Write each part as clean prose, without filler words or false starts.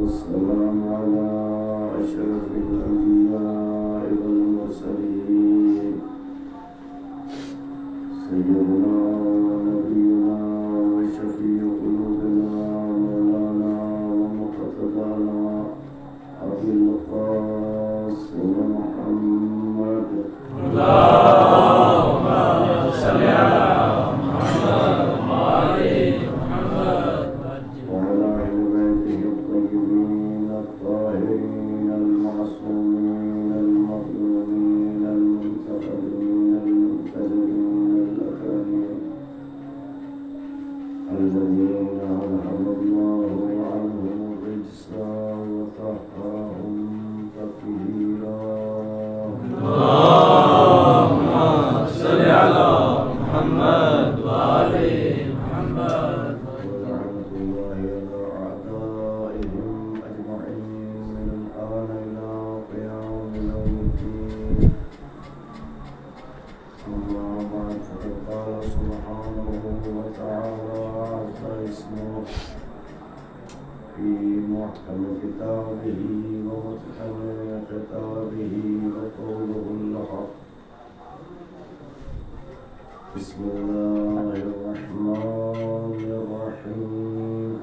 والسلام على أشرف الأنبياء والمرسلين سيدنا ونبينا وشفيع قلوبنا مولانا ومقتدانا أبي القاسم محمد اللهم صل على محمد وآل محمد وعلى أهل بيته الطيبين الطاهرين المعصومين المظلومين المنتقمين المنتظرين الأكرمين الذين أنعم الله عنهم الرجس وطهرهم تطهيرا اللهم صل على محمد وآل محمد ولعنة الله على أعدائهم أجمعين من الآن إلى قيام يوم الدين أما بعد فقد قال سبحانه وتعالى عز اسمه في محكم كتابه ومتقن كتابه وقوله الحق بسم الله الرحمن الرحيم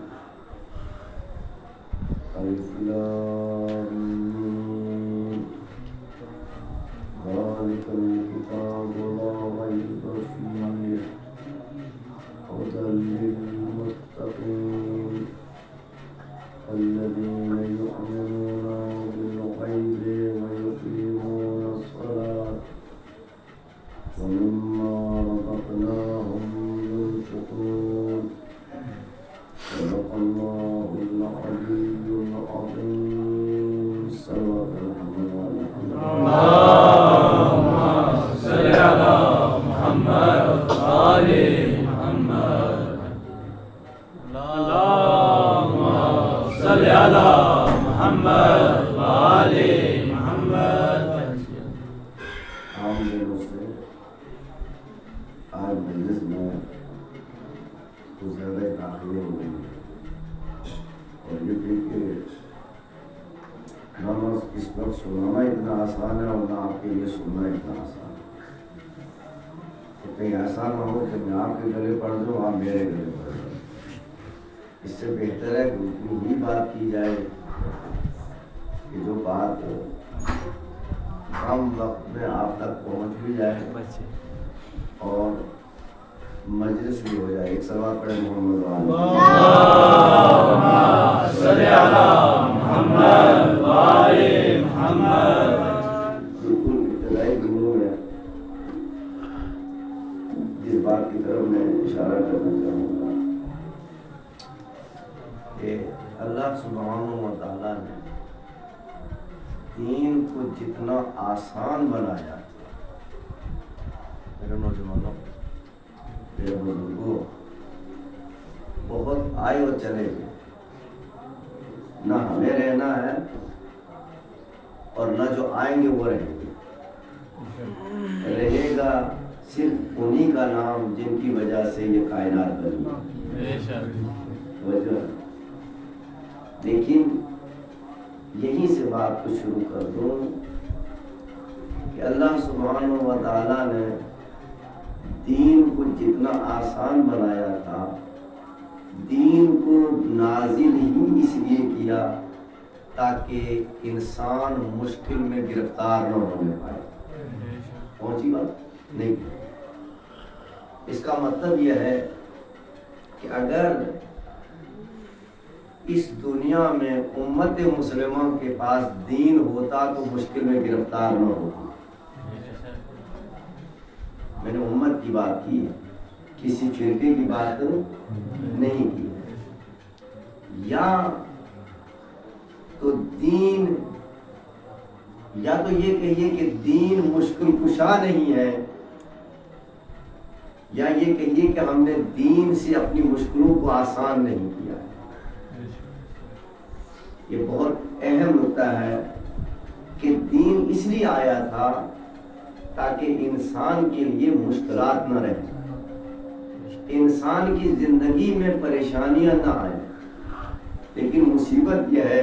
ألف لام ميم ذلك الكتاب لا ريب فيه هدى للمتقين الذين يؤمنون بالغيب ويقيمون الصلاة ومما رزقناهم ينفقون صدق الله العلي العظيم صلوات محمد وعلى اللهم صل على محمد وآل محمد اللهم صل على محمد وآل محمد عام دنوں سے آج مجلس میں کچھ زیادہ تاخیر ہو گئی اور یہ بھی کہ نماز اس وقت سنانا اتنا آسان ہے اور نہ آپ کے لیے سننا اتنا آسان ہے کہ کہیں ایسا نہ ہو کہ میں آپ کے گلے پڑ جاؤں آپ میرے گلے پڑ جاؤں اس سے بہتر ہے کہ اتنی ہی بات کی جائے کہ جو بات کم وقت میں آپ تک پہنچ بھی جائے اور مجلس بھی ہو جائے. ایک صلوات پڑھیں محمد اللهم صل على محمد وآل محمد. بالکل ابتدائی دنوں میں جس بات کی طرف میں اشارہ کرنا چاہوں گا کہ اللہ سبحانہ و تعالیٰ نے دین کو جتنا آسان بنایا میرے نوجوانوں میرے بزرگوں بہت آئے اور چلے گئے نہ ہمیں رہنا ہے اور نہ جو آئیں گے وہ رہیں گے رہے گا صرف انہی کا نام جن کی وجہ سے یہ کائنات بنی وجہ. لیکن یہیں سے بات کو شروع کر دوں کہ اللہ سبحانہ و تعالیٰ نے دین کو جتنا آسان بنایا تھا دین کو نازل ہی اس لیے کیا تاکہ انسان مشکل میں گرفتار نہ ہونے پائے. پہنچی بات نہیں. اس کا مطلب یہ ہے کہ اگر اس دنیا میں امت مسلمہ کے پاس دین ہوتا تو مشکل میں گرفتار نہ ہوتی. میں نے امت کی بات کی ہے کسی فرقے کی بات نہیں کی ہے. یا تو دین یا تو یہ کہیے کہ دین مشکل کشا نہیں ہے یا یہ کہیے کہ ہم نے دین سے اپنی مشکلوں کو آسان نہیں کیا ہے. یہ بہت اہم نکتہ ہے کہ دین اس لیے آیا تھا تاکہ انسان کے لیے مشکلات نہ رہیں، انسان کی زندگی میں پریشانیاں نہ آئیں. لیکن مصیبت یہ ہے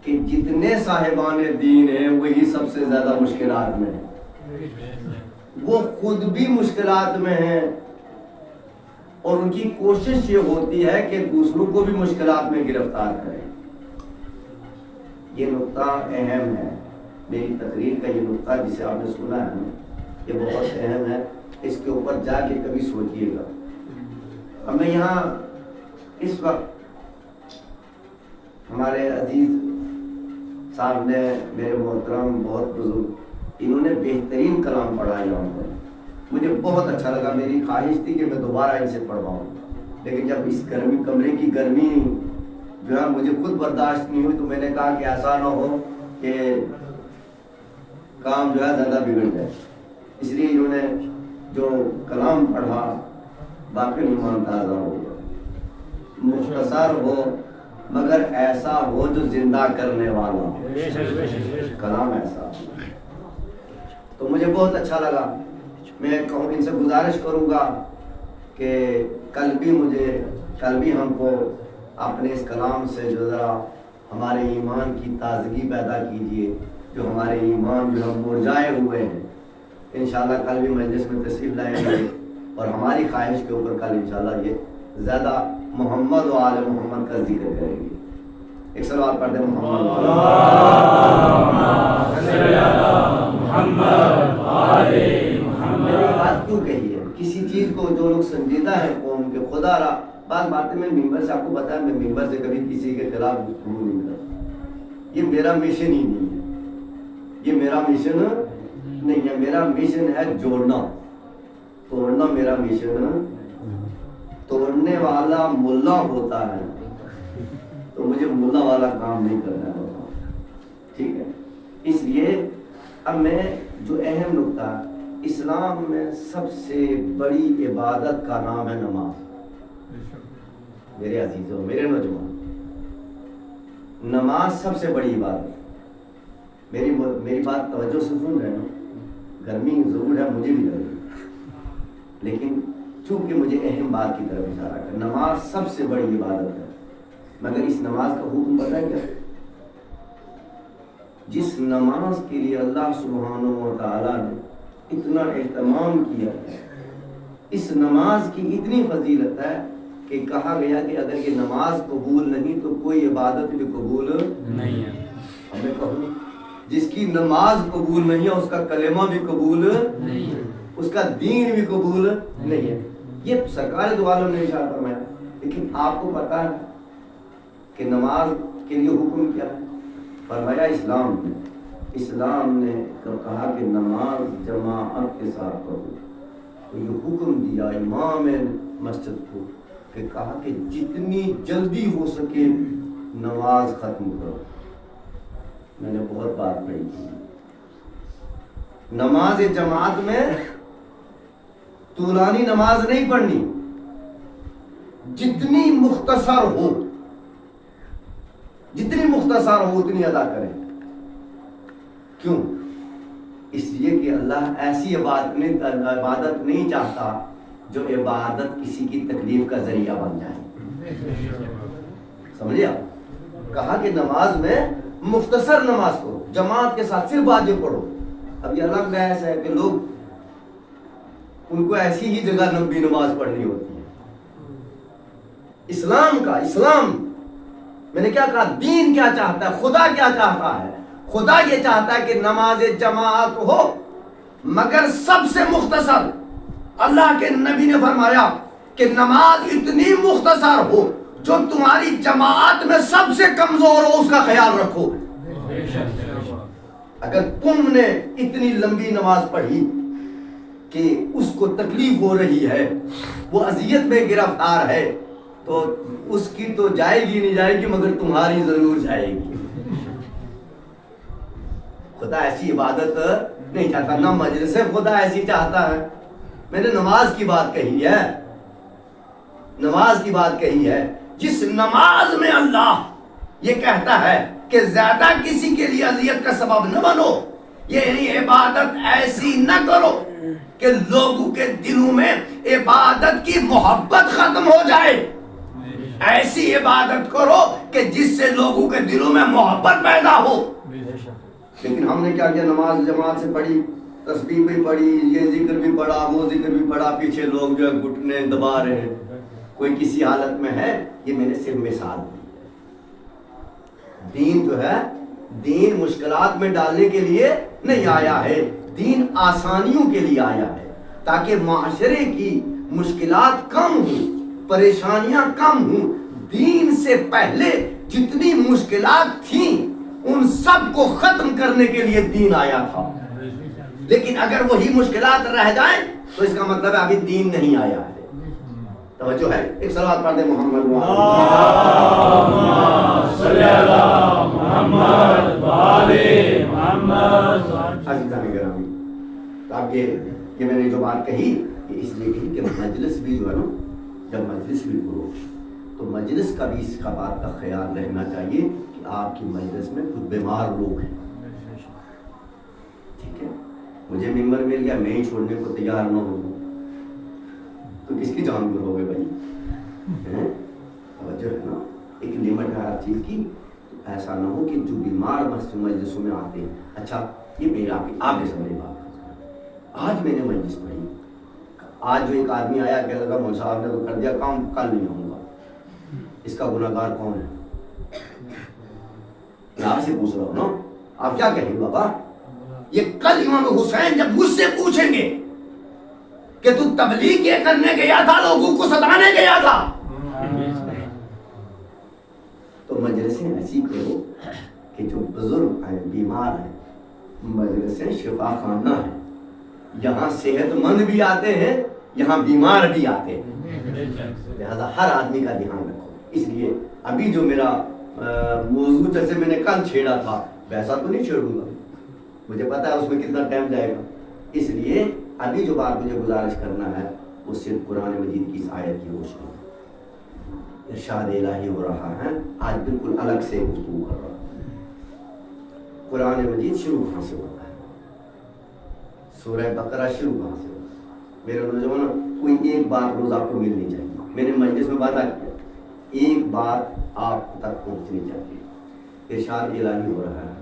کہ جتنے صاحبان دین ہیں وہی سب سے زیادہ مشکلات میں ہیں، وہ خود بھی مشکلات میں ہیں اور ان کی کوشش یہ ہوتی ہے کہ دوسروں کو بھی مشکلات میں گرفتار کریں۔ یہ نقطہ اہم ہے، میری تقریر کا یہ نقطہ جسے آپ نے سنا ہے یہ بہت اہم ہے، اس کے اوپر جا کے کبھی سوچئے گا۔ اب میں یہاں اس وقت ہمارے عزیز صاحب نے، میرے محترم بہت بزرگ، انہوں نے بہترین کلام پڑھا یہاں پر، مجھے بہت اچھا لگا، میری خواہش تھی کہ میں دوبارہ ان سے پڑھواؤں، لیکن جب اس گرمی کمرے کی گرمی جو ہے مجھے خود برداشت نہیں ہوئی تو میں نے کہا کہ ایسا نہ ہو کہ کام جو ہے زیادہ بگڑ جائے، اس لیے انہوں نے جو کلام پڑھا باقی ایمان تازہ ہو گیا، مختصر ہو مگر ایسا ہو جو زندہ کرنے والا ہو، کلام ایسا ہو، تو مجھے بہت اچھا لگا۔ میں ان سے گزارش کروں گا کہ کل بھی ہم کو اپنے اس کلام سے جو ذرا ہمارے ایمان کی تازگی پیدا کیجیے، جو ہمارے ایمان جو ہم مرجھائے ہوئے ہیں انشاءاللہ کل بھی مجلس میں تشریف لائیں گے اور ہماری خواہش کے اوپر کل انشاءاللہ یہ زیادہ محمد و آل محمد کا ذکر کریں گے۔ ایک صلوات پڑھ دیں محمد بات کیوں کہی ہے؟ کسی چیز کو جو لوگ سنجیدہ ہیں قوم کے، خدا را بعض باتیں میں ممبر سے آپ کو پتا ہے، میں ممبر سے کبھی کسی کے خلاف گفتگو نہیں کرتا، یہ میرا مشن ہی نہیں ہے، یہ میرا مشن نہیں ہے، میرا مشن ہے جوڑنا، توڑنا میرا مشن، توڑنے والا ملا ہوتا ہے تو مجھے ملا والا کام نہیں کرنا ہوتا، ٹھیک ہے؟ اس لیے اب میں جو اہم نقطہ، اسلام میں سب سے بڑی عبادت کا نام ہے نماز۔ میرے عزیزوں، میرے نوجوان، نماز سب سے بڑی عبادت، میری بات توجہ سے سن رہے ہیں، گرمی ضرور ہے مجھے بھی لگ رہی ہے، لیکن چونکہ مجھے اہم بات کی طرف اشارہ کر، نماز سب سے بڑی عبادت ہے، مگر اس نماز کا حکم پتہ ہے کیا؟ جس نماز کے لیے اللہ سبحانہ و تعالیٰ نے اتنا اہتمام کیا ہے، اس نماز کی اتنی فضیلت ہے کہ کہا گیا کہ اگر یہ نماز قبول نہیں تو کوئی عبادت بھی قبول نہیں ہے۔ ہمیں کہوں جس کی نماز قبول نہیں ہے اس کا کلمہ بھی قبول نہیں ہے، اس کا دین بھی قبول نہیں ہے، یہ سرکار دو عالم نے ارشاد فرمایا۔ لیکن آپ کو پتا ہے کہ نماز کے لیے حکم کیا ہے؟ فرمایا اسلام نے کہا کہ نماز جماعت کے ساتھ پڑھو، تو یہ حکم دیا امام مسجد کو کہ کہا کہ جتنی جلدی ہو سکے نماز ختم کرو۔ میں نے بہت بات پڑھی تھی، نماز جماعت میں طولانی نماز نہیں پڑھنی، جتنی مختصر ہو اتنی ادا کریں۔ کیوں؟ اس لیے کہ اللہ ایسی عبادت نہیں چاہتا جو عبادت کسی کی تکلیف کا ذریعہ بن جائے، سمجھے آپ؟ کہا کہ نماز میں مختصر نماز پڑھو، جماعت کے ساتھ صرف واجب پڑھو۔ اب یہ الگ بحث ہے کہ لوگ ان کو ایسی ہی جگہ لمبی نماز پڑھنی ہوتی ہے۔ اسلام میں نے کیا کہا، دین کیا چاہتا ہے، خدا کیا چاہتا ہے؟ خدا یہ چاہتا ہے کہ نماز جماعت ہو مگر سب سے مختصر۔ اللہ کے نبی نے فرمایا کہ نماز اتنی مختصر ہو جو تمہاری جماعت میں سب سے کمزور ہو اس کا خیال رکھو۔ اگر تم نے اتنی لمبی نماز پڑھی کہ اس کو تکلیف ہو رہی ہے، وہ اذیت میں گرفتار ہے، تو اس کی تو جائے گی نہیں جائے گی مگر تمہاری ضرور جائے گی۔ خدا ایسی عبادت نہیں چاہتا، نہ مجلس خدا ایسی چاہتا ہے۔ میں نے نماز کی بات کہی ہے، جس نماز میں اللہ یہ کہتا ہے کہ زیادہ کسی کے لیے اذیت کا سبب نہ بنو، یعنی عبادت ایسی نہ کرو کہ لوگوں کے دلوں میں عبادت کی محبت ختم ہو جائے۔ ایسی عبادت کرو کہ جس سے لوگوں کے دلوں میں محبت پیدا ہو. لیکن ہم نے کیا کیا؟ نماز جماعت سے پڑھی، تسبیح بھی پڑھی، یہ ذکر بھی پڑھا، وہ ذکر بھی پڑھا، پیچھے لوگ جو ہے گھٹنے دبا رہے ہیں، کوئی کسی حالت میں ہے. یہ میں نے صرف مثال دی. دین جو ہے، دین مشکلات میں ڈالنے کے لیے نہیں آیا ہے، دین آسانیوں کے لیے آیا ہے، تاکہ معاشرے کی مشکلات کم ہوں، پریشانیاں کم ہوں. دین سے پہلے جتنی مشکلات تھیں ان سب کو ختم کرنے کے لیے دین آیا تھا. لیکن اگر وہی مشکلات رہ جائیں تو اس کا مطلب ہے ابھی دین نہیں آیا ہے. توجہ ہے. ایک صلوات پڑھ دیں محمد صلی اللہ محمد والے محمد. عزیزان گرامی، تو اب یہ میں نے جو بات کہی یہ اس لیے کہی کہ مجلس بھی جو ہے نا، جب مجلس بھی کرو تو مجلس کا بھی اس کا بات کا خیال رہنا چاہیے کہ آپ کی مجلس میں کچھ بیمار لوگ ہیں. ٹھیک ہے، مجھے ممبر مل گیا، میں ہی چھوڑنے کو تیار نہ ہوں تو کس کی جان گر ہوگی بھائی؟ توجہ ہے نا، ایک لمٹ ہے ہر چیز کی. ایسا نہ ہو کہ جو بیمار مجلسوں میں آتے ہیں. اچھا یہ میرا آپ نے سمجھے بات، آج میں نے مجلس پڑھی، آج جو ایک آدمی آیا کہ لگا مول صاحب نے تو کر دیا کام، کل نہیں آؤں گا، اس کا گناہ گار کون ہے؟ میں آپ سے پوچھ رہا ہوں نا، آپ کیا کہیں گے بابا؟ یہ کل امام حسین جب مجھ سے پوچھیں گے کہ تو تبلیغ یہ کرنے گیا تھا، لوگوں کو ستانے گیا تھا، تو مجلسیں ایسی کرو کہ جو بزرگ ہیں، بیمار ہیں، مجلسیں شفا خانہ ہیں، یہاں صحت مند بھی آتے ہیں، یہاں بیمار بھی آتے ہیں. لہذا ہر آدمی کا دھیان رکھو. اس لیے ابھی جو میرا موضوع جیسے میں نے کل چھیڑا تھا ویسا تو نہیں چھیڑوں گا، مجھے پتا ہے اس میں کتنا ٹائم جائے گا. اس لیے ابھی جو بات مجھے گزارش کرنا ہے وہ صرف قرآن مجید کی اس آیت کی روشنی میں ارشاد الہی ہو رہا ہے. آج بالکل الگ سے گفتگو کر رہا ہوں. قرآن مجید شروع کہاں سے ہوتا ہے؟ سورہ بقرہ شروع کہاں سے ہوتا ہے؟ میرے نوجوانوں، کوئی ایک بات روز آپ کو ملنی چاہیے. میں نے مجلس میں وعدہ کیا ایک بات آپ تک پہنچنی چاہیے. ارشاد الہی ہو رہا ہے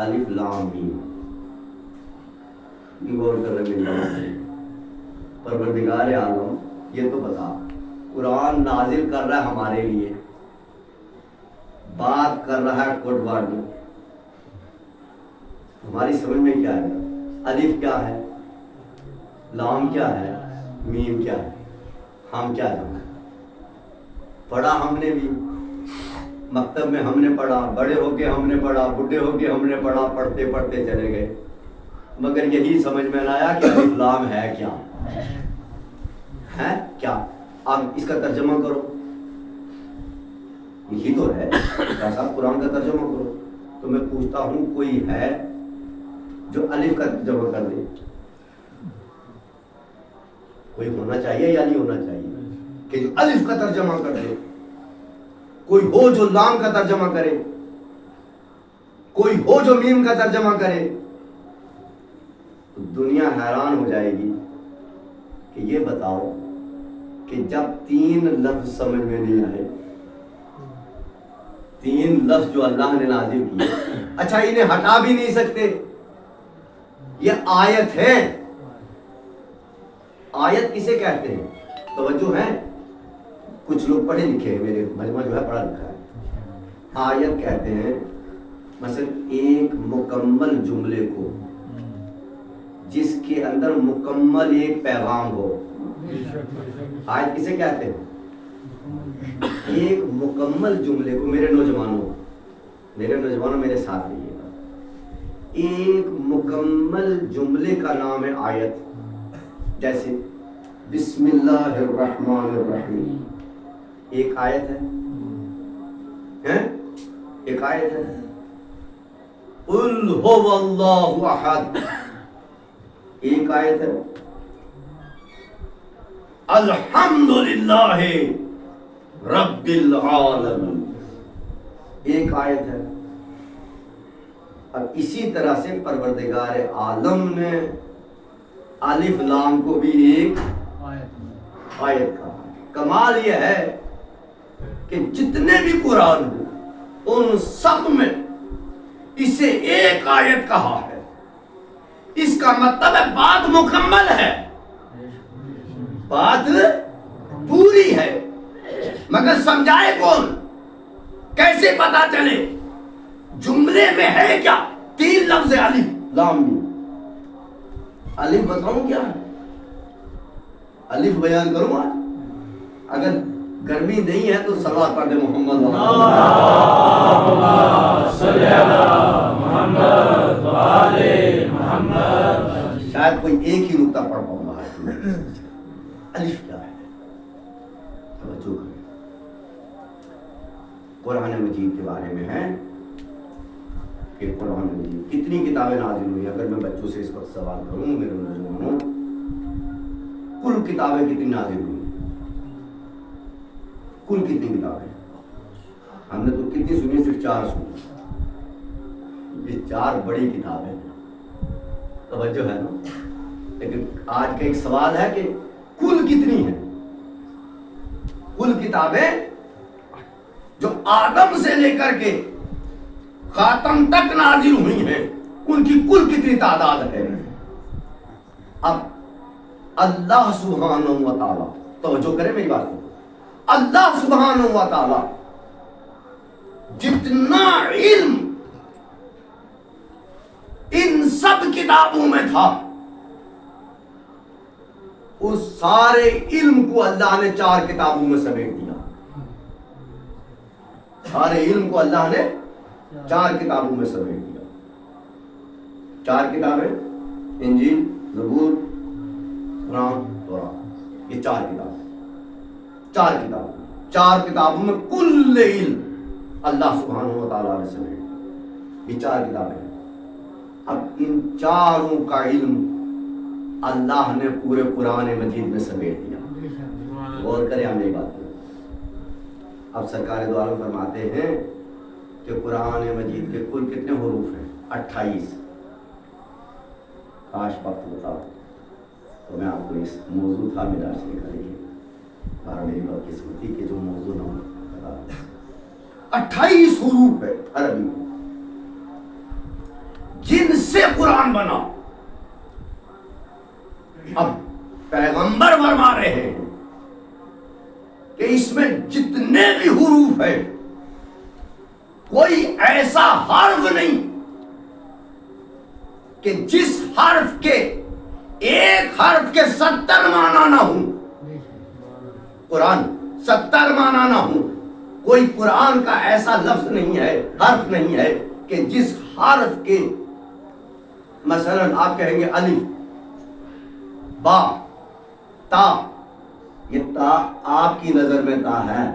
الف لام میم. غور کر رہے ہیں پروردگار عالم یہ تو بتا، قرآن نازل کر رہا ہے ہمارے لیے، بات کر رہا ہے کوڈ ورڈ میں، ہماری سمجھ میں کیا ہے؟ الف کیا ہے، لام کیا ہے، میم کیا ہے؟ ہم کیا جانتے ہیں؟ پڑھا ہم نے بھی، مکتب میں ہم نے پڑھا، بڑے ہو کے ہم نے پڑھا، بڈھے ہو کے ہم نے پڑھا، پڑھتے پڑھتے چلے گئے، مگر یہی سمجھ میں نہ آیا کہ الف لام ہے کیا ہے کیا. اب اس کا ترجمہ کرو، یہی تو ہے صاحب، قرآن کا ترجمہ کرو. تو میں پوچھتا ہوں کوئی ہے جو الف کا ترجمہ کر دے؟ کوئی ہونا چاہیے یا نہیں ہونا چاہیے کہ جو الف کا ترجمہ کر دے؟ کوئی ہو جو لام کا ترجمہ کرے، کوئی ہو جو میم کا ترجمہ کرے. تو دنیا حیران ہو جائے گی کہ یہ بتاؤ کہ جب 3 لفظ سمجھ میں نہیں آئے، 3 لفظ جو اللہ نے نازل کیے، اچھا انہیں ہٹا بھی نہیں سکتے، یہ آیت ہے. آیت کسے کہتے ہیں؟ توجہ ہے، کچھ لوگ پڑھے لکھے ہیں، میرے مجمع جو ہے پڑھا لکھا ہے. آیت کہتے ہیں مثلا ایک مکمل جملے کو جس کے اندر مکمل ایک پیغام ہو. آیت کسے کہتے ہیں؟ ایک مکمل جملے کو. میرے نوجوانوں میرے ساتھ رہیے گا. ایک مکمل جملے کا نام ہے آیت. جیسے بسم اللہ الرحمن الرحیم ایک آیت ہے، ایک آیت ہے. قل هو اللہ احد ایک آیت ہے. الحمدللہ رب العالمین ایک آیت ہے. اب اسی طرح سے پروردگار عالم نے الف لام کو بھی ایک آیت کہا. کمال یہ ہے کہ جتنے بھی قرآن ہو ان سب میں اسے ایک آیت کہا ہے، اس کا مطلب ہے بات مکمل ہے، بات پوری ہے، مگر سمجھائے کون؟ کیسے پتا چلے؟ جملے میں ہے کیا؟ 3 لفظ الف لام میم۔ الف بتاؤں کیا ہے؟ الف بیان کروں گا؟ اگر گرمی نہیں ہے تو صلوات پڑھ دے محمد صلی اللہ محمد والے محمد۔ شاید کوئی ایک ہی نقطہ پڑھ پاؤں گا۔ الف کیا ہے؟ توجہ کریں، قرآن مجید کے بارے میں ہے کہ قرآن مجید کتنی کتابیں نازل ہوئی؟ اگر میں بچوں سے اس وقت سوال کروں میرے نوجوانوں، کل کتابیں کتنی نازل ہوئی؟ کل کتنی کتابیں؟ ہم نے تو کتنی سنی؟ صرف 4 سنی۔ یہ 4 بڑی کتابیں، توجہ ہے نا؟ لیکن آج کا ایک سوال ہے کہ کل کتنی ہیں؟ کل کتابیں جو آدم سے لے کر کے خاتم تک نازل ہوئی ہیں، ان کی کل کتنی تعداد ہے؟ اب اللہ سبحانہ و تعالی، توجہ کریں میری بات کو، اللہ سبحانہ و تعالی جتنا علم ان سب کتابوں میں تھا، اس سارے علم کو اللہ نے 4 کتابوں میں سمیٹ دیا۔ سارے علم کو اللہ نے 4 کتابوں میں سمیٹ دیا۔ 4 کتابیں، انجیل، زبور، قرآن، تورات، یہ 4 کتابیں، 4 کتابوں میں کل علم اللہ سبحانہ و تعالیٰ نے سمیٹ دیا۔ یہ 4 کتابیں ہیں۔ اب ان 4 کا علم اللہ نے پورے قرآن مجید میں سمیٹ دیا۔ غور کریں ہم یہ بات کو۔ اب سرکار دو عالم فرماتے ہیں کہ قرآن مجید کے کل کتنے حروف ہیں؟ 28۔ کاش وقت بتا تو میں آپ کو اس موضوع تھا میرا سے کریے، اور میری بدقسمتی کہ جو موضوع نہ بتا 28 حروف ہے عربی میں جن سے قرآن بنا۔ اب پیغمبر فرما رہے ہیں کہ اس میں جتنے بھی حروف ہیں کوئی ایسا حرف نہیں کہ جس حرف کے ایک حرف کے 70 معنی نہ ہوں، قرآن 70 معنی نہ ہوں۔ کوئی قرآن کا ایسا لفظ نہیں ہے، حرف نہیں ہے کہ جس حرف کے مثلا آپ کہیں گے الف، با، تا، یہ تا آپ کی نظر میں تا ہے،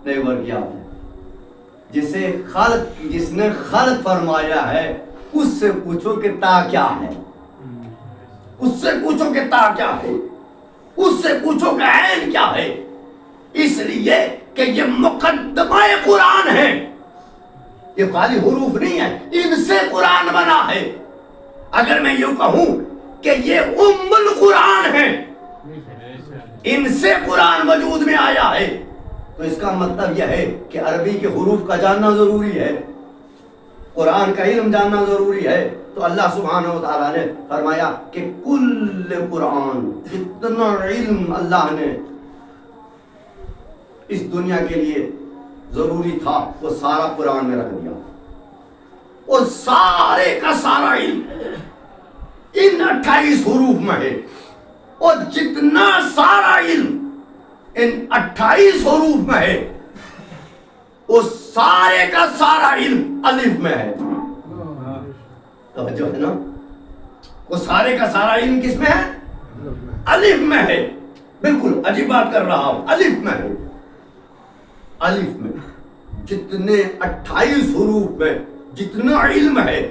نہیں ورگی آپ ہے، جس نے خلق فرمایا ہے اس سے پوچھو کہ تا کیا ہے، اس سے پوچھو کہ تا کیا ہے، اس سے پوچھو کہ عین کیا ہے، اس لیے کہ یہ مقدمہ قرآن ہے، یہ خالی حروف نہیں ہے، ان سے قرآن بنا ہے۔ اگر میں یوں کہوں کہ یہ ام القرآن ہے، ان سے قرآن وجود میں آیا ہے، تو اس کا مطلب یہ ہے کہ عربی کے حروف کا جاننا ضروری ہے، قرآن کا علم جاننا ضروری ہے۔ تو اللہ سبحانہ و تعالیٰ نے فرمایا کہ کل قرآن، جتنا علم اللہ نے اس دنیا کے لیے ضروری تھا وہ سارا قرآن میں رکھ دیا، اور سارے کا سارا علم ان 28 حروف میں ہے، اور جتنا سارا علم ان 28 حروف میں ہے وہ سارے کا سارا علم الف میں ہے۔ توجہ ہے نا؟ وہ سارے کا سارا علم کس میں ہے؟ الف میں ہے۔ بالکل عجیب بات کر رہا ہوں، الف میں ہے، الف میں جتنے 28 حروف میں جتنا علم ہے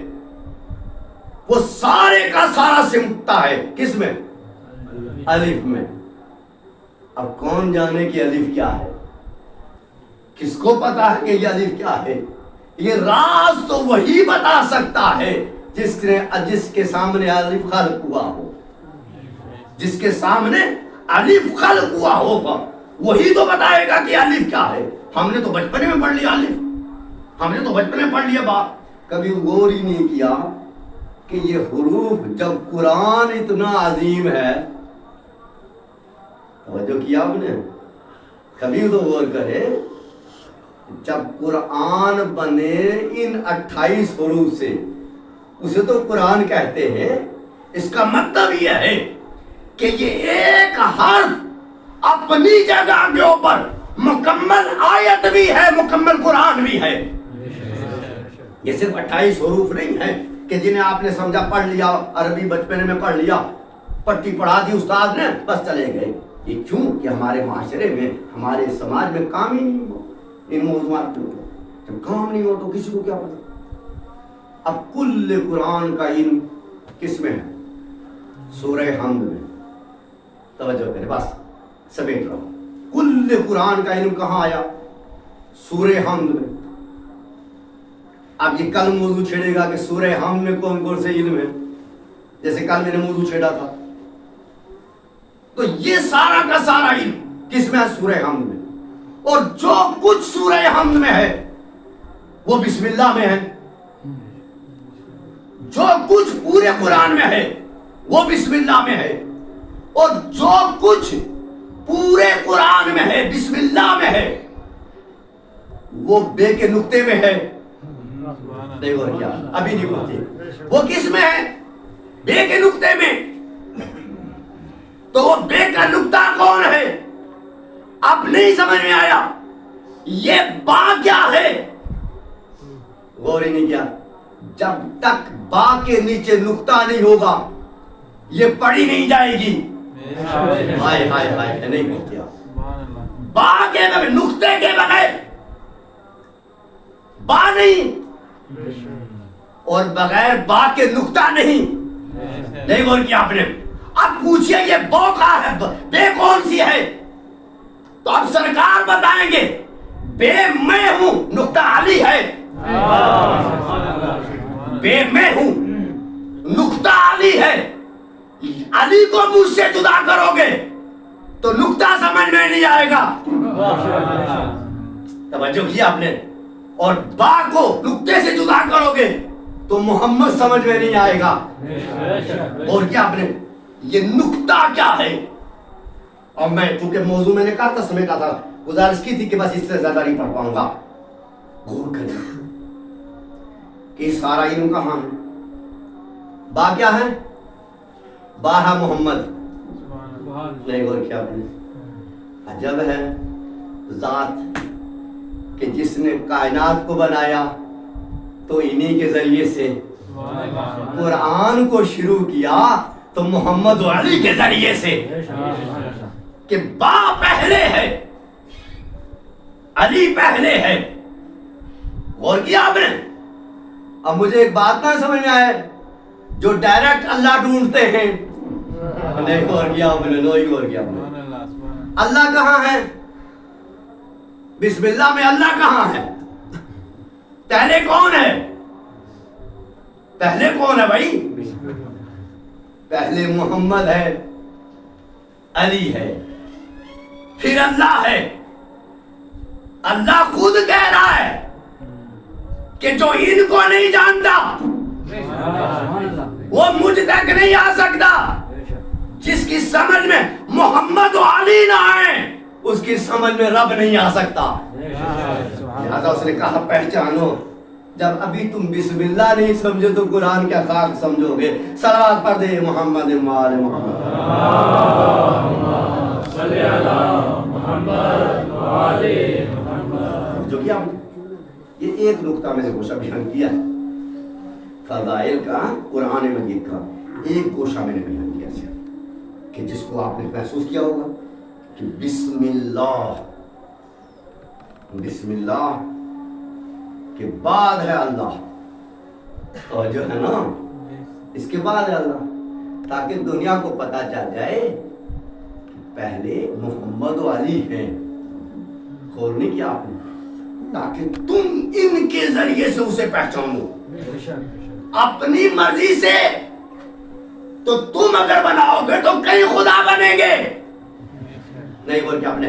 وہ سارے کا سارا سمٹتا ہے کس میں؟ الف میں۔ اب کون جانے کہ الف کیا ہے؟ کس کو پتا ہے کہ یہ الف کیا ہے؟ یہ راز تو وہی بتا سکتا ہے جس کے سامنے الف خلق ہوا ہو، جس کے سامنے الف خلق ہوا ہوگا، وہی تو بتائے گا کہ الف کیا ہے. ہم نے تو بچپنے میں پڑھ لیا الف, ہم نے تو بچپن میں پڑھ لیا بات. کبھی غور ہی نہیں کیا کہ یہ حروف جب قرآن اتنا عظیم ہے, توجہ کیا آپ نے, کبھی تو غور کرے, جب قرآن بنے ان 28 حروف سے, اسے تو قرآن کہتے ہیں. اس کا مطلب یہ ہے کہ یہ ایک حرف اپنی جگہ کے اوپر مکمل آیت بھی ہے, مکمل قرآن بھی ہے. یہ صرف 28 حروف نہیں ہے کہ جنہیں آپ نے سمجھا, پڑھ لیا, عربی بچپنے میں پڑھ لیا, پٹی پڑھا دی استاد نے, بس چلے گئے. یہ کیوں کہ ہمارے معاشرے میں, ہمارے سماج میں کام ہی نہیں ہو ان موضوعات کے اوپر. جب کام نہیں ہو تو کسی کو کیا پتا. اب کل قرآن کا علم کس میں ہے؟ سورہ حمد میں. توجہ کریں, بس سمیٹ رہا ہوں. کل قرآن کا علم کہاں آیا؟ سورہ حمد میں. اب یہ کل موضوع چھیڑے گا کہ سورہ حمد میں کون کون سے علم ہے, جیسے کل میں نے موضوع چھیڑا تھا. تو یہ سارا کا سارا علم کس میں ہے؟ سورہ حمد میں. اور جو کچھ سورہ حمد میں ہے وہ بسم اللہ میں ہے. جو کچھ پورے قرآن میں ہے وہ بسم اللہ میں ہے. اور جو کچھ پورے قرآن میں ہے بسم اللہ میں ہے, وہ بے کے نقطے میں ہے. دیکھو کیا ابھی نہیں پہنچے, وہ کس میں ہے؟ بے کے نقطے میں. تو وہ بے کا نقطہ کون ہے؟ اب نہیں سمجھ میں آیا یہ با کیا ہے. غور ہی نہیں کیا. جب تک با کے نیچے نقطہ نہیں ہوگا یہ پڑھی نہیں جائے گی. ہائے ہائے ہائے, نہیں پہنچیا. با کے بغیر, نقطے کے بغیر با نہیں, اور بغیر با کے نقطہ نہیں. نہیں غور کیا آپ نے. اب پوچھئے یہ با کا ہے, بے کون سی ہے؟ تو اب سرکار بتائیں گے بے میں ہوں, نقطہ علی ہے. بے میں ہوں, نقطہ علی ہے. علی کو مجھ سے جدا کرو گے تو نقطہ سمجھ میں نہیں آئے گا. توجہ کیا آپ نے. اور با کو نقطے سے جدا کرو گے تو محمد سمجھ میں نہیں آئے گا. اور کیا آپ نے, یہ نقطہ کیا ہے؟ اور میں چونکہ موضوع میں نے کہا تھا, سمیٹا تھا, گزارش کی تھی کہ بس اس سے زیادہ نہیں پڑھ پاؤں گا. غور کریں کہ سارا علم کہاں ہے. با کیا ہے؟ با ہے محمد. نہیں غور کیا آپ نے. عجب ہے ذات کہ جس نے کائنات کو بنایا تو انہی کے ذریعے سے, قرآن کو شروع کیا تو محمد و علی کے ذریعے سے. کہ با پہلے ہے, علی پہلے ہے. غور کیا آپ نے. اب مجھے ایک بات نہ سمجھ میں آئے, جو ڈائریکٹ اللہ ڈھونڈتے ہیں. نہیں غور کیا آپ نے, نہیں غور کیا آپ نے. اللہ کہاں ہے؟ بسم اللہ میں اللہ کہاں ہے؟ پہلے کون ہے؟ پہلے کون ہے بھائی؟ پہلے محمد ہے, علی ہے, پھر اللہ ہے. اللہ خود کہہ رہا ہے کہ جو ان کو نہیں جانتا وہ مجھ تک نہیں آ سکتا. جس کی سمجھ میں محمد و علی نہ آئے اس کی سمجھ میں رب نہیں آ سکتا. لہذا اس نے کہا پہچانو. جب ابھی تم بسم اللہ نہیں سمجھو تو قرآن کیا خاک سمجھو گے. صلوات پڑھ دے محمد وآل محمد. صلی اللہ محمد وآل محمد. جو کیا یہ ایک نقطہ میں سے گوشہ بیان کیا ہے فضائل کا, قرآن مجید کا ایک گوشہ میں نے بیان کیا ہے کہ جس کو آپ نے محسوس کیا ہوگا کہ بسم اللہ, بسم اللہ کے بعد ہے اللہ. اور جو ہے نا اس کے بعد ہے اللہ, تاکہ دنیا کو پتا چل جائے کہ پہلے محمد و علی ہیں. غور نہیں کیا آپ نے, تاکہ تم ان کے ذریعے سے اسے پہچانو. اپنی مرضی سے تو تم اگر بناؤ گے تو کئی خدا بنیں گے. نہیں بول کے آپ نے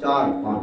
4, 5,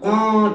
5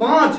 5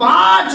5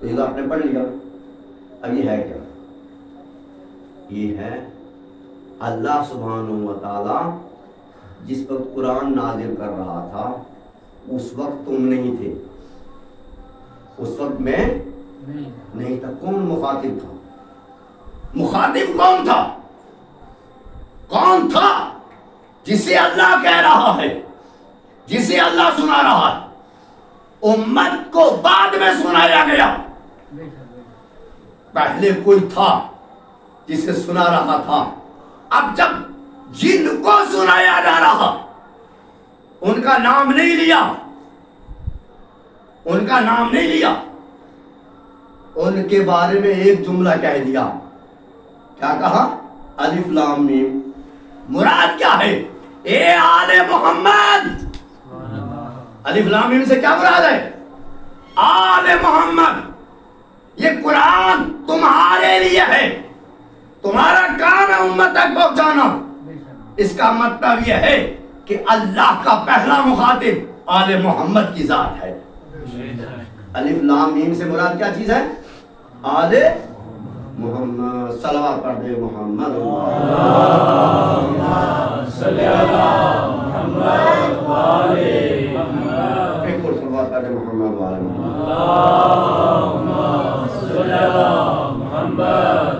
تو یہ تو آپ نے پڑھ لیا. اب یہ ہے کیا؟ یہ ہے اللہ سبحانہ و تعالی جس وقت قرآن نازل کر رہا تھا اس وقت تم نہیں تھے، اس وقت میں نہیں تھا. کون مخاطب تھا؟ مخاطب کون تھا؟ کون تھا جسے اللہ کہہ رہا ہے، جسے اللہ سنا رہا ہے؟ امت کو بعد میں سنایا گیا، پہلے کوئی تھا جسے سنا رہا تھا. اب جب جن کو سنایا جا رہا ان کا نام نہیں لیا، ان کا نام نہیں لیا، ان کے بارے میں ایک جملہ کہہ دیا. کیا کہا؟ الف لام میم. مراد کیا ہے؟ اے آل محمد. الف لام میم سے کیا مراد ہے؟ آل محمد. یہ قرآن تمہارے لیے ہے، تمہارا کام ہے امت تک پہنچانا. اس کا مطلب یہ ہے کہ اللہ کا پہلا مخاطب آل محمد کی ذات ہے. الف لام میم سے مراد کیا چیز ہے؟ آل محمد. صلوات پڑھ دے محمد اللہم صلی علی محمد وآلِ محمد. ایک اور صلوات پڑھ دے محمد وآلِ محمد. اللہم صلی علی محمد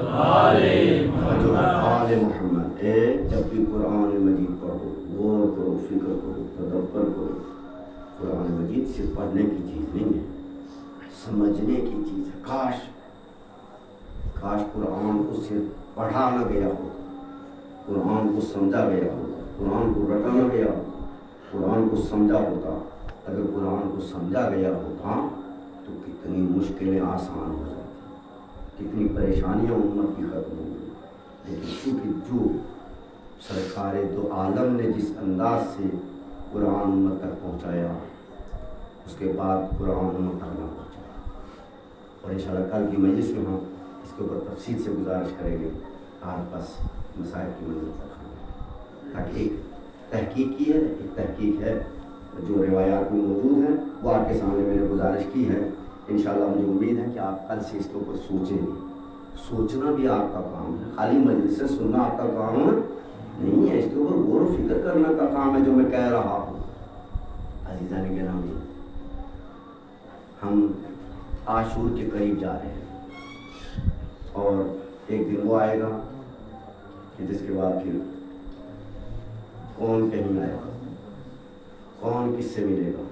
وآلِ محمد. آل محمد. جب بھی قرآن مجید پڑھو غور کرو، فکر کرو، تدبر کرو. قرآن مجید صرف پڑھنے کی چیز نہیں ہے، سمجھنے کی چیز ہے. کاش قرآن کو صرف پڑھا نہ گیا ہو، قرآن کو سمجھا گیا ہو، قرآن کو رٹا نہ گیا ہو، قرآن کو سمجھا ہوتا. اگر قرآن کو سمجھا گیا ہوتا تو کتنی مشکلیں آسان ہو جاتی، کتنی پریشانیاں امت کی ختم ہو گئی. لیکن چونکہ جو سرکار دو عالم نے جس انداز سے قرآن امت تک پہنچایا، اس کے بعد قرآن امت تک نہ پہنچا. اور انشاءاللہ کل کی مجلس میں ہم اس کے اوپر تفصیل سے گزارش کریں گے. آج بس مسائل کی منزل تک تاکہ ایک تحقیق کی ہے، ایک تحقیق ہے جو روایات میں موجود ہیں وہ آپ کے سامنے میں نے گزارش کی ہے. انشاءاللہ مجھے امید ہے کہ آپ کل سے اس کے اوپر سوچیں گے. سوچنا بھی آپ کا کام ہے، خالی مجلس سے سننا آپ کا کام نہیں ہے، اس کے اوپر غور و فکر کرنے کا کام ہے جو میں کہہ رہا ہوں. عزیزان گرامی، ہم عاشور کے قریب جا رہے ہیں اور ایک دن وہ آئے گا کہ جس کے بعد پھر کون کہیں آئے گا، کون کس سے ملے گا،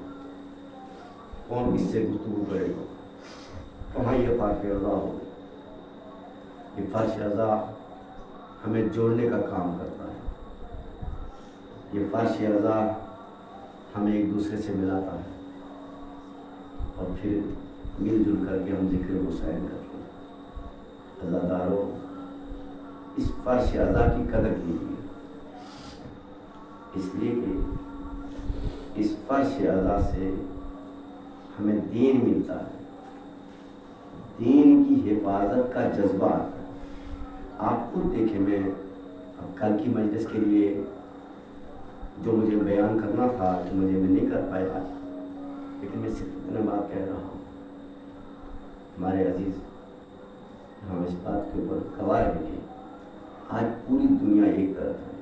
کون کس سے گفتگو کرے گا، کہاں یہ فرش رضا ہو. یہ فرش رضا ہمیں جوڑنے کا کام کرتا ہے، یہ فرش رضا ہمیں ایک دوسرے سے ملاتا ہے اور پھر مل جل کر کے ہم ذکر حسین کرتے ہیں. عزاداروں، اس فرش رضا کی قدر کیجیے، اس لیے کہ اس فرش رضا سے ہمیں دین ملتا ہے، دین کی حفاظت کا جذبہ آتا ہے. آپ خود دیکھیں، میں اب کل کی مجلس کے لیے جو مجھے بیان کرنا تھا کہ میں نہیں کر پایا، لیکن میں صرف اتنا بات کہہ رہا ہوں. ہمارے عزیز ہم اس بات کے اوپر گواہ ہیں کہ آج پوری دنیا ایک طرف ہے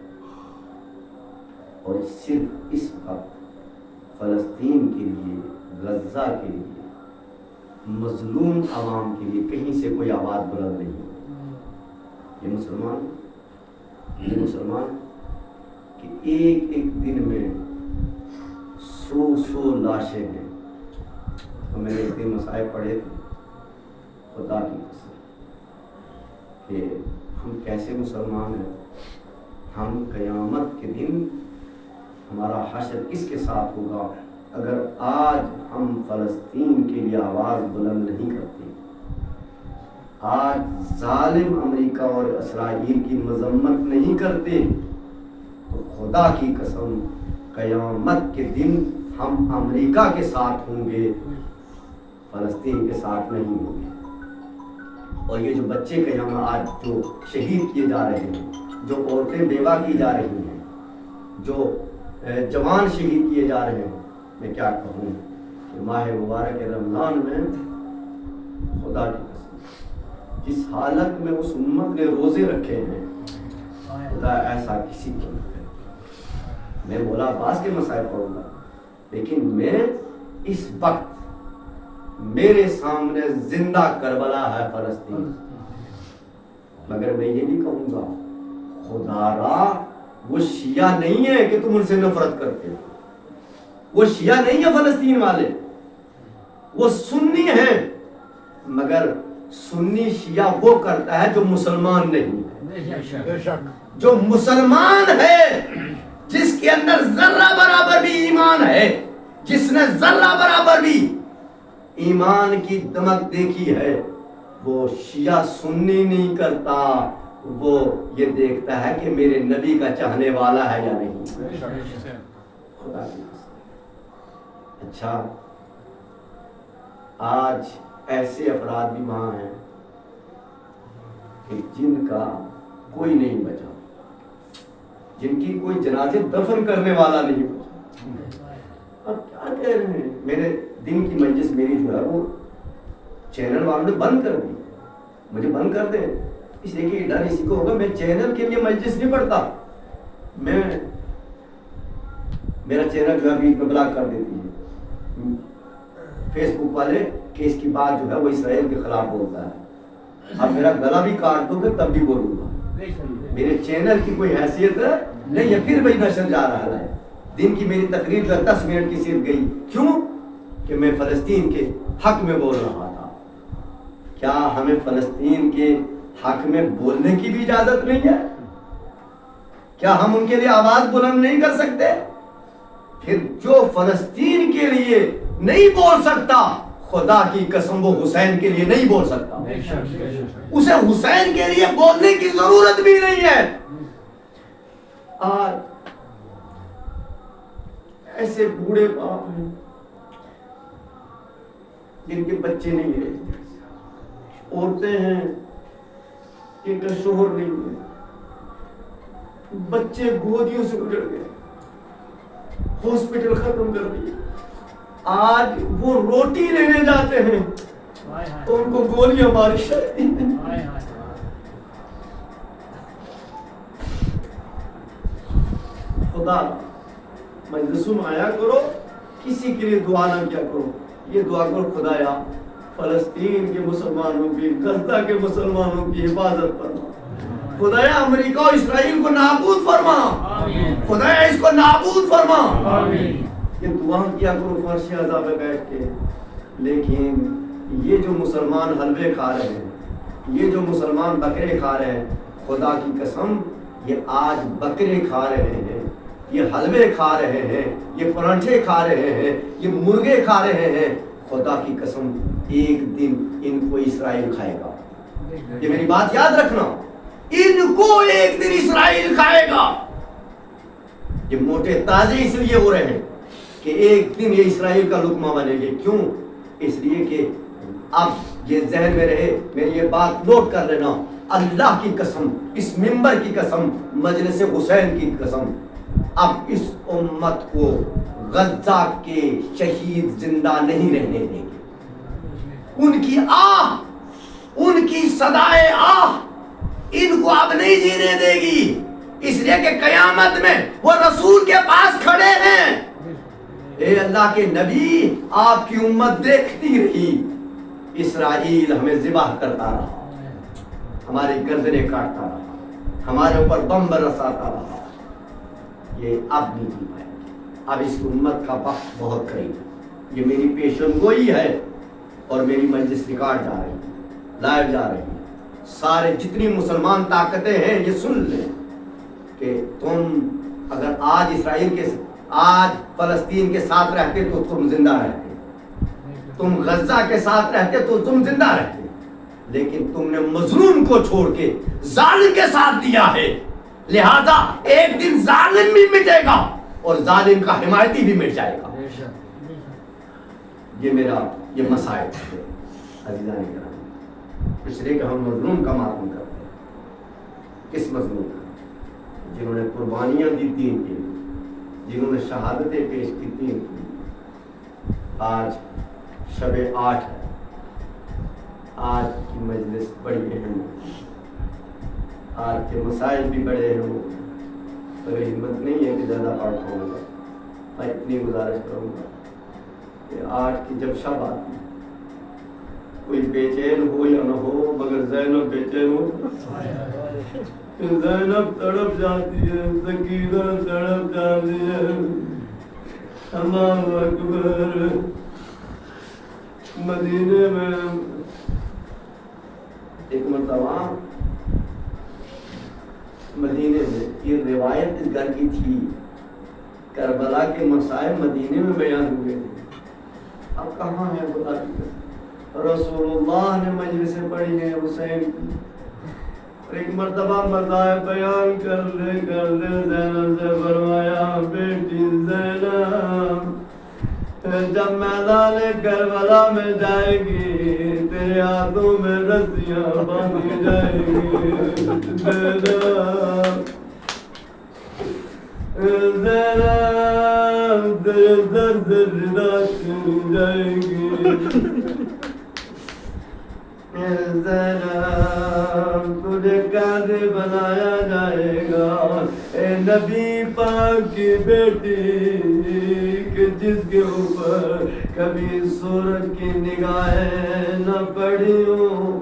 اور صرف اس وقت فلسطین کے لیے، غزہ کے لیے، مظلوم عوام کے لیے کہیں سے کوئی آواز بلند نہیں ہے. یہ مسلمان کہ ایک ایک دن میں 100 لاشیں ہیں. تو میں نے ایک دن مسائل پڑھے تھے، خدا کی قسم کہ ہم کیسے مسلمان ہیں. ہم قیامت کے دن ہمارا حشر کس کے ساتھ ہوگا اگر آج ہم فلسطین کے لیے آواز بلند نہیں کرتے، آج ظالم امریکہ اور اسرائیل کی مذمت نہیں کرتے، تو خدا کی قسم قیامت کے دن ہم امریکہ کے ساتھ ہوں گے، فلسطین کے ساتھ نہیں ہوں گے. اور یہ جو بچے کے یہاں آج جو شہید کیے جا رہے ہیں، جو عورتیں بیوہ کی جا رہی ہیں، جو جوان شہید کیے جا رہے ہیں، میں کیا کہوں کہ ماہ مبارک رمضان میں خدا کی قسم جس حالت میں اس امت نے روزے رکھے ہیں خدا ایسا کسی کو نہ کرے. میں مولا عباس کے مسائل پڑھوں گا لیکن میں اس وقت میرے سامنے زندہ کربلا ہے فلسطین، مگر میں یہ نہیں کہوں گا خدا را وہ شیعہ نہیں ہے کہ تم ان سے نفرت کرتے ہو، وہ شیعہ نہیں ہے فلسطین والے، وہ سنی ہیں، مگر سنی شیعہ وہ کرتا ہے جو مسلمان نہیں ہے. جو مسلمان ہے جس کے اندر ذرہ برابر بھی ایمان ہے، جس نے ذرہ برابر بھی ایمان کی دمک دیکھی ہے، وہ شیعہ سنی نہیں کرتا، وہ یہ دیکھتا ہے کہ میرے نبی کا چاہنے والا ہے یا نہیں. خدا کی قسم. اچھا آج ایسے افراد بھی وہاں ہیں کہ جن کا کوئی نہیں بچا، جن کی کوئی جنازے دفن کرنے والا نہیں بچا. اب کیا کہہ رہے ہیں؟ میرے دن کی مجلس میری جو ہے وہ چینل والوں نے بند کر دی، مجھے بند کر دیں اس لیے کہ ڈر اسی کو ہوگا میں چینل کے لیے مجلس نہیں پڑھتا، میں میرا چینل جو ہے بیچ میں بلاک کر دیتی ہے. فیس بک والے کہ اس کی بات جو ہے وہ اسرائیل کے خلاف بولتا ہے، اب میرا گلا بھی کاٹ دو گے تب بھی بولوں گا. میرے چینل کی کوئی حیثیت نہیں ہے، پھر وہی نشر جا رہا ہے. دن کی میری تقریر جو ہے 10 منٹ کی صرف گئی، کیوں کہ میں فلسطین کے حق میں بول رہا تھا. کیا ہمیں فلسطین کے حق میں بولنے کی بھی اجازت نہیں ہے؟ کیا ہم ان کے لیے آواز بلند نہیں کر سکتے؟ پھر جو فلسطین کے لیے نہیں بول سکتا، خدا کی قسم وہ حسین کے لیے نہیں بول سکتا. اسے حسین کے لیے بولنے کی ضرورت بھی نہیں ہے. آج ایسے بوڑھے باپ ہیں جن کے بچے نہیں رہتے، عورتیں ہیں جن کا شوہر نہیں ہے، بچے گودیوں سے گزر گئے، ہاسپٹل ختم کر دیے. آج وہ روٹی لینے جاتے ہیں تو ان کو گولیاں ماری جاتی ہیں. خدا مجلسوں میں آیا کرو، کسی کے لیے دعا نہ کیا کرو، یہ دعا کرو خدایا فلسطین کے مسلمانوں کی، غزہ کے مسلمانوں کی حفاظت فرما، خدایا امریکہ اور اسرائیل کو نابود فرما، خدایا اس کو نابود فرما. یہ دعا کیا کرو فرش عزا پہ بیٹھ کے. لیکن یہ جو مسلمان حلوے کھا رہے ہیں، یہ جو مسلمان بکرے کھا رہے ہیں، خدا کی قسم یہ آج بکرے کھا رہے ہیں، یہ حلوے کھا رہے ہیں، یہ پراٹھے کھا رہے ہیں، یہ مرغے کھا رہے ہیں. خدا کی قسم ایک دن ان کو اسرائیل کھائے گا. یہ میری بات یاد رکھنا، ان کو ایک دن اسرائیل کھائے گا. یہ موٹے تازے اس لیے ہو رہے ہیں کہ ایک دن یہ اسرائیل کا لقمہ بنے گے. کیوں؟ اس لیے کہ اب یہ ذہن میں رہے، میری یہ بات نوٹ کر لینا، اللہ کی قسم، اس منبر کی قسم، مجلس حسین کی قسم، اب اس امت کو غزہ کے شہید زندہ نہیں رہنے دیں گے. ان کی آہ، ان کی صدائے آہ ان کو اب نہیں جینے دے گی، اس لیے کہ قیامت میں وہ رسول کے پاس کھڑے ہیں. اے اللہ کے نبی، آپ کی امت دیکھتی رہی، اسرائیل ہمیں ذبح کرتا رہا، ہماری گردنیں کاٹتا رہا، ہمارے اوپر بم برساتا رہا. یہ اب نہیں جی پائے گی. اب اس امت کا وقت بہت قریب ہے. یہ میری پیشن گوئی ہے اور میری مجلس ریکارڈ جا رہی ہے، لائیو جا رہی ہے. سارے جتنی مسلمان طاقتیں ہیں یہ سن لیں کہ تم اگر آج اسرائیل کے، آج فلسطین کے ساتھ رہتے تو تم زندہ رہتے، تم غزہ کے ساتھ رہتے تو تم زندہ رہتے، لیکن تم نے مظلوم کو چھوڑ کے ظالم کے ساتھ دیا ہے. لہذا ایک دن ظالم بھی مٹے گا اور ظالم کا حمایتی بھی مٹ جائے گا. یہ میرا یہ مسائل ہے عزیزان کرام، اس لیے کہ ہم مظلوم کا ماتم کرتے ہیں. کس مظلوم کا؟ جنہوں نے قربانیاں دی دین کے لیے، جنہوں نے شہادتیں پیش کی دین کی. آج شب 8 ہے، آج کی مجلس بڑی اہم ہے، آج کے مسائل بھی بڑے اہم ہوں، مگر ہمت نہیں ہے کہ زیادہ پڑھ پاؤں گا۔ میں اتنی گزارش کروں گا کہ آج کی جب شب آتی ہے، کوئی بے چین ہو یا نہ ہو، مگر زینب بے چین ہو، زینب تڑپ جاتی ہے، سکینہ تڑپ جاتی ہے۔ اللہ اکبر۔ مدینے میں ایک مرتبہ مدینے میں یہ روایت اس گھر کی تھی، کربلا کے مسائل مدینے میں بیان ہوئے تھے۔ اب کہاں ہے خدا کی قسم، رسول اللہ نے مجلسیں پڑھی ہیں حسین کی، اور ایک مرتبہ مذاہب بیان کر لے زینب سے فرمایا، بیٹی زینب جب میدان کربلا میں جائے گی تیرے ہاتھوں میں رسیاں باندھی جائیں گی، زینب تیرے در سے ردا چلی جائے گی، زینب تجھے قاضی بنایا جائے گا، اے نبی پاک کی بیٹی کہ جس کے اوپر کبھی سورج کی نگاہیں نہ پڑی ہوں۔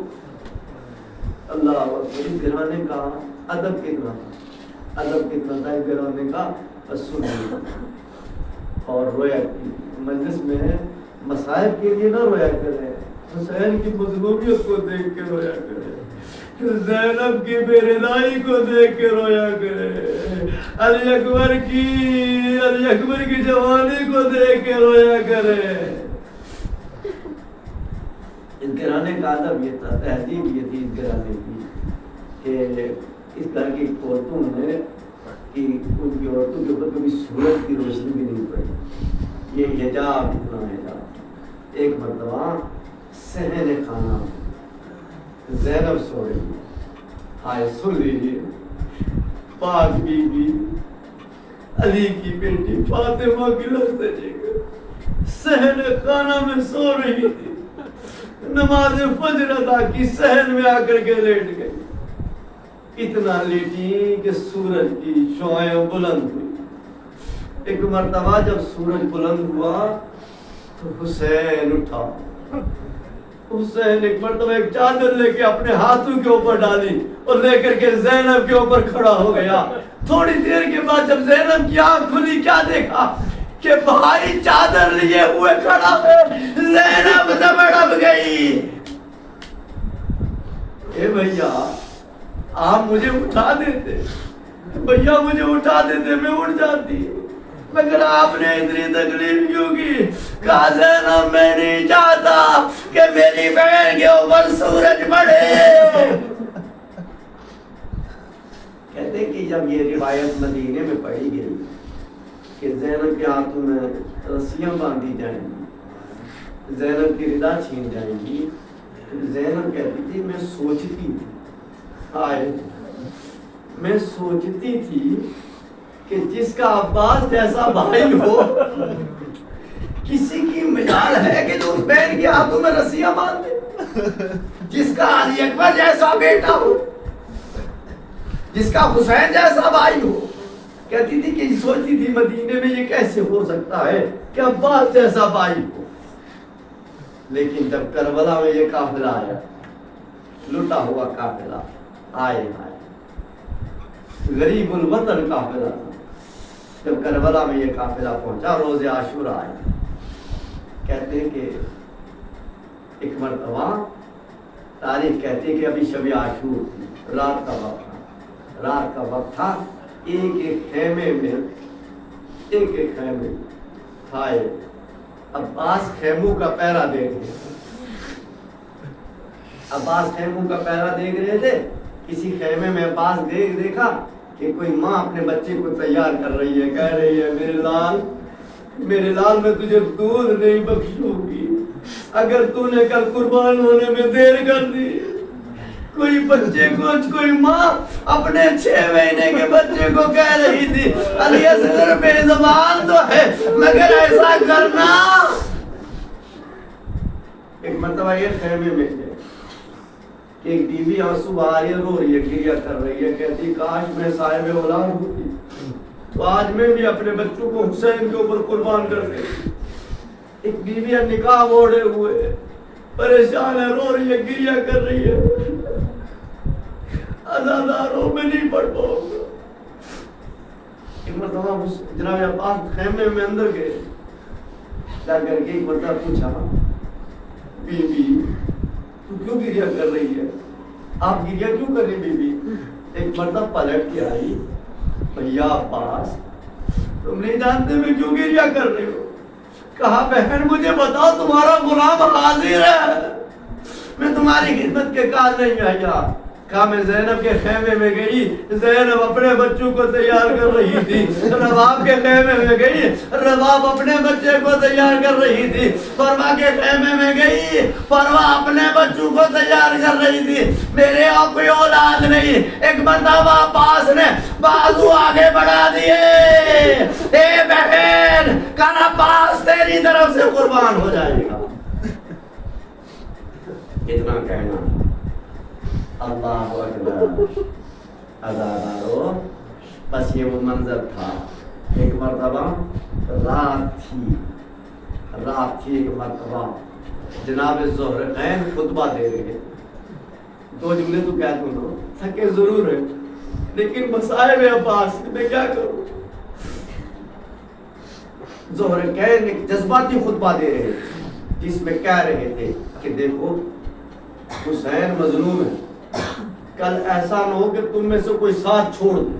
اللہ اکبر۔ اس گھرانے کا ادب کتنا تھا، ادب کتنا تھا اس گھرانے کا، اصول اور رویا کی مجلس میں مسائب کے لیے نہ رویا کرے، حسین کی مظلومیت کو دیکھ کے رویا کرے، زینب کی بے رضائی کو دیکھ کے رویا کرے، علی اکبر کی جوانی کو دیکھ کے رویا کرے۔ اس گھرانے کا ادب یہ تھا، تہذیب یہ تھی اس گھرانے کی کہ اس گھر کی عورتوں نے کہ ان کی عورتوں کے اوپر کبھی سورج کی روشنی بھی نہیں پڑی، یہ حجاب، اتنا حجاب۔ ایک مرتبہ صحن کھانا زینب سو رہی ہے، آئے سن لیجیے، پاک بی بی علی کی بیٹی فاطمہ کی لفظ صحن کھانا میں سو رہی تھی، نماز فجر ادا کی، صحن میں آ کر کے لیٹ گئی، اتنا لیٹی کہ سورج کی شعاعیں بلند ہوئی۔ ایک مرتبہ جب سورج بلند ہوا تو حسین اٹھا، حسین ایک مرتبہ ایک چادر لے کے اپنے ہاتھوں کے اوپر ڈالی اور لے کر کے زینب کے اوپر کھڑا ہو گیا۔ تھوڑی دیر کے بعد جب زینب کی آنکھ کھلی، کیا دیکھا کہ بھائی چادر لیے ہوئے کھڑا ہے، زینب زبڑب گئی۔ اے بھیا آپ مجھے اٹھا دیتے، بھیا مجھے اٹھا دیتے، میں اٹھ جاتی، مگر آپ نے اتنی تکلیف کیوں کی؟ کہا زینب میں نہیں چاہتا کہ میری بہن کے اوپر سورج پڑے۔ کہتے کہ جب یہ روایت مدینے میں پڑھی گئی کہ زینب کے ہاتھوں میں رسیاں باندھی جائیں گی، زینب کی ردا چھین جائیں گی، زینب کہتی تھی میں سوچتی تھی، میں سوچتی تھی کہ جس کا عباس جیسا بھائی ہو، کسی کی مجال ہے کہ جو اس بہن کے ہاتھوں میں رسیاں باندھ دے، جس کا علی اکبر جیسا بیٹا ہو، جس کا حسین جیسا بھائی ہو۔ کہتی تھی کہ سوچتی تھی مدینے میں یہ کیسے ہو سکتا ہے کہ عباس جیسا بھائی ہو۔ لیکن جب کربلا میں یہ قافلہ آیا، لٹا ہوا قافلہ، آئے غریب الوطن قافلہ، جب کربلا میں یہ قافلہ پہنچا، روز عاشورہ آئے، کہتے ہیں کہ ایک مرتبہ تاریخ کہتے ہیں کہ ابھی شب عاشور تھی، رات کا وقت تھا، ایک خیمے میں کھائے، عباس خیموں کا پہرا دیکھ رہے تھے، کسی خیمے میں عباس دیکھا کہ کوئی ماں اپنے بچے کو تیار کر رہی ہے، کہہ رہی ہے میرے لال میں تجھے دودھ نہیں بخشوں گی اگر تو نے کل قربان ہونے میں دیر کر دی۔ کوئی بچے کو، کوئی ماں اپنے 6 مہینے کے بچے کو کہہ رہی تھی علی اصغر بے زبان تو ہے مگر ایسا کرنا۔ ایک مرتبہ یہ خیمے میں تھے، کہ ایک بیوی آنسو بہا رہی ہے، رو رہی ہے، گریہ کر رہی ہے، کہتی کاش میں صاحب اولاد ہوتی تو آج میں بھی اپنے بچوں کو حسین کے اوپر قربان کر دیتی۔ ایک بیوی ہے نکاح اوڑے ہوئے، پریشان ہے، رو رہی ہے، گریہ کر رہی ہے، عزاداروں میں نہیں پڑھ پاؤں گا۔ ایک مرتبہ جناب عباس خیمے میں اندر گئے، جا کر کے ایک مرتبہ پوچھا بی بی تو کیوں گریہ کر رہی ہے، آپ گریہ کیوں کر رہی بی بی؟ ایک مرتبہ پلٹ کے آئی، بھیا عباس تم نہیں جانتے میں کیوں گریہ کر رہی ہوں؟ کہا بہن مجھے بتاؤ تمہارا غلام حاضر ہے، میں تمہاری خدمت کے کار نہیں آیا۔ کہا میں زینب کے خیمے میں گئی، زینب اپنے بچوں کو تیار کر رہی تھی۔ رباب کے خیمے میں گئی، رباب اپنے بچے کو تیار کر رہی تھی۔ فروا کے خیمے میں گئی، فروا اپنے بچوں کو تیار کر رہی تھی۔ میرے اور کوئی اولاد نہیں۔ ایک مرتبہ عباس نے بازو آگے بڑھا دیے، اے بہن کل عباس تیری طرف سے قربان ہو جائے گا۔ اتنا کہنا اللہ اکبر۔ عزادارو بس یہ وہ منظر تھا۔ ایک مرتبہ رات تھی ایک مرتبہ جناب زہرقین خطبہ دے رہے، دو جملے تو کہہ دوں، تھکے ضرور ہے لیکن مصائب عباس میں کیا کروں۔ زہرقین ایک جذباتی خطبہ دے رہے جس میں کہہ رہے تھے کہ دیکھو حسین مظلوم ہے، کل ایسا نہ ہو کہ تم میں سے کوئی ساتھ چھوڑ دے،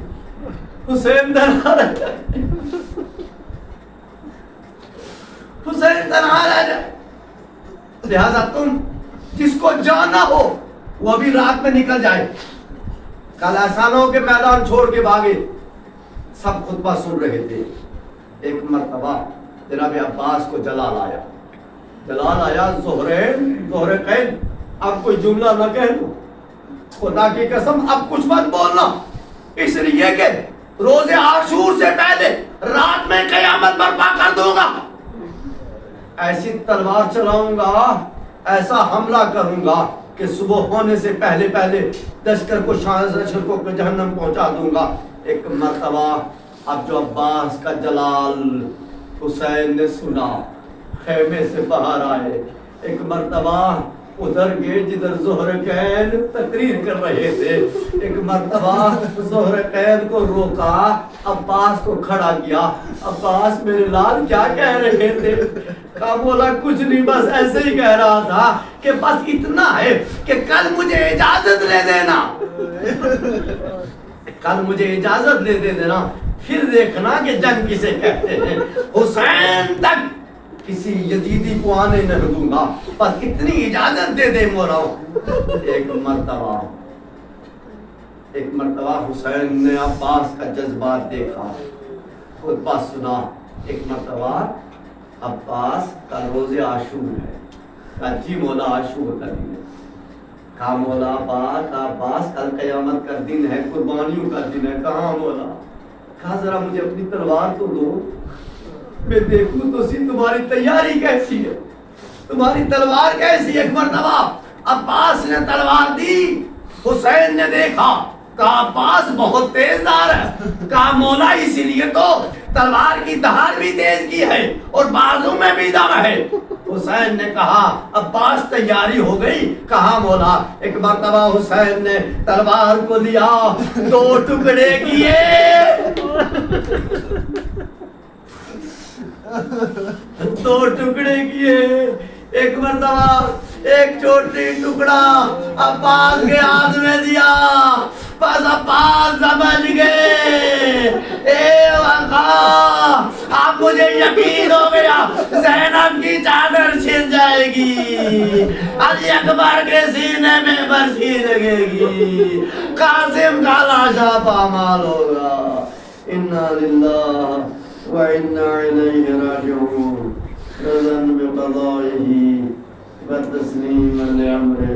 حسین تنہا رہ جائے، حسین تنہا رہ جائے، لہذا تم جس کو جانا ہو وہ ابھی رات میں نکل جائے، کل ایسا نہ ہو کہ میدان چھوڑ کے بھاگے۔ سب خطبہ سن رہے تھے۔ ایک مرتبہ جناب عباس کو جلال آیا، زہرقین اب کوئی جملہ نہ کہہ دو، خدا کی قسم اب کچھ مت بولنا، اس لیے کہ روز عاشور سے پہلے رات میں قیامت برپا کر دوں گا، ایسی تلوار چلاؤں گا، ایسا حملہ کروں گا کہ صبح ہونے سے پہلے لشکر کو جہنم پہنچا دوں گا۔ ایک مرتبہ اب جو عباس کا جلال حسین نے سنا، خیمے سے باہر آئے، ایک مرتبہ ادھر گئے جدھر زہرقین تقریر کر رہے تھے، ایک مرتبہ زہرقین کو روکا، عباس کو کھڑا کیا، عباس میرے لال کیا کہہ رہے تھے؟ کہا بولا کچھ نہیں، بس ایسے ہی کہہ رہا تھا کہ بس اتنا ہے کہ کل مجھے اجازت لے دینا، کل مجھے اجازت لے دینا، پھر دیکھنا کہ جنگ کسے کہتے ہیں، حسین تک کسی یزیدی کو آنے نہ دوں گا، بس اتنی اجازت دے دے مولاؤ۔ ایک مرتبہ حسین نے عباس کا جذبات دیکھا، خطبہ سنا۔ ایک مرتبہ عباس کا روز عاشور ہے، کہا جی مولا عاشور کا دن ہے، کہا مولا عباس کل قیامت کا دن ہے، قربانیوں کا دن ہے، کہاں مولا؟ کہا ذرا مجھے اپنی تلوار تو دو، میں دیکھوں تو سی تمہاری تیاری کیسی ہے، تمہاری تلوار کیسی ہے۔ ایک مرتبہ عباس نے تلوار دی، حسین نے دیکھا، کہا عباس بہت تیز دھار ہے، کہا مولا اسی لیے تو تلوار کی دھار بھی تیز کی ہے اور بازو میں بھی دم ہے۔ حسین نے کہا عباس تیاری ہو گئی؟ کہا مولا۔ ایک مرتبہ حسین نے تلوار کو لیا، دو ٹکڑے کیے، دو ٹکڑے کیے، ایک مرتبہ ایک چھوٹی ٹکڑا عباس کے ہاتھ میں دیا، بس عباس سمجھ گئے، اے وقا اب مجھے یقین ہو گیا زینب کی چادر چھن جائے گی، علی اکبر کے سینے میں برچھی لگے گی، قاسم کا لاشا پامال ہوگا۔ انا للہ وَإِنَّا إِلَيْهِ رَاجِعُونَ رَضًا بِقَضَائِهِ وَتَسْلِيمًا لِأَمْرِهِ